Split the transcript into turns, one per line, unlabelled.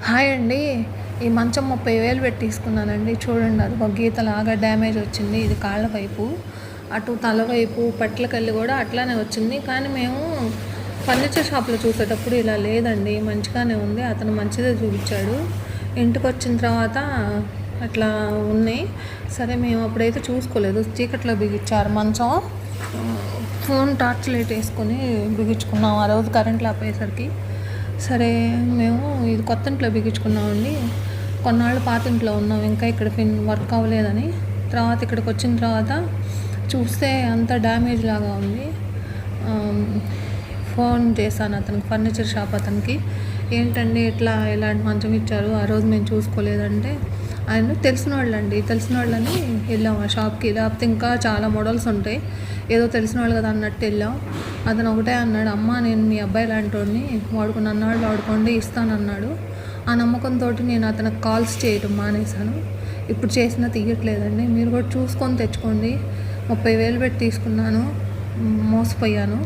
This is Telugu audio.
హాయ్ అండి. ఈ మంచం 30,000 పెట్టి తీసుకున్నానండి. చూడండి, అది ఒక గీతలాగా డ్యామేజ్ వచ్చింది. ఇది కాళ్ళ వైపు, అటు తల వైపు, పట్లకల్లి కూడా అట్లానే వచ్చింది. కానీ మేము ఫర్నిచర్ షాప్లో చూసేటప్పుడు ఇలా లేదండి, మంచిగానే ఉంది. అతను మంచిదే చూపించాడు. ఇంటికి వచ్చిన తర్వాత అట్లా ఉన్నాయి. సరే, మేము అప్పుడైతే చూసుకోలేదు, చీకట్లో బిగించారు మంచం. ఫోన్ టార్చ్ లైట్ వేసుకొని బిగించుకున్నాం ఆ రోజు కరెంట్ లేకపోయేసరికి. సరే, మేము ఇది కొత్త ఇంట్లో బిగించుకున్నామండి. కొన్నాళ్ళు పాత ఇంట్లో ఉన్నాం, ఇంకా ఇక్కడ వర్క్ అవ్వలేదని. తర్వాత ఇక్కడికి వచ్చిన తర్వాత చూస్తే అంత డ్యామేజ్ లాగా ఉంది. ఫోన్ చేశాను అతనికి, ఫర్నిచర్ షాప్ అతనికి. ఏంటండి ఇలాంటి మంచం ఇచ్చారు, ఆ రోజు మేము చూసుకోలేదంటే, ఆయన తెలిసిన వాళ్ళని వెళ్ళాం ఆ షాప్కి. లేకపోతే ఇంకా చాలా మోడల్స్ ఉంటాయి, ఏదో తెలిసిన వాళ్ళు కదా అన్నట్టు వెళ్ళాం. అతను ఒకటే అన్నాడు, అమ్మ నేను మీ అబ్బాయి లాంటి వాడుకుని అన్నాడు, వాడుకోండి ఇస్తానన్నాడు. ఆ నమ్మకంతో నేను అతనికి కాల్స్ చేయడం మానేశాను. ఇప్పుడు చేసినా తీయట్లేదండి. మీరు కూడా చూసుకొని తెచ్చుకోండి. 30,000 పెట్టి తీసుకున్నాను, మోసపోయాను.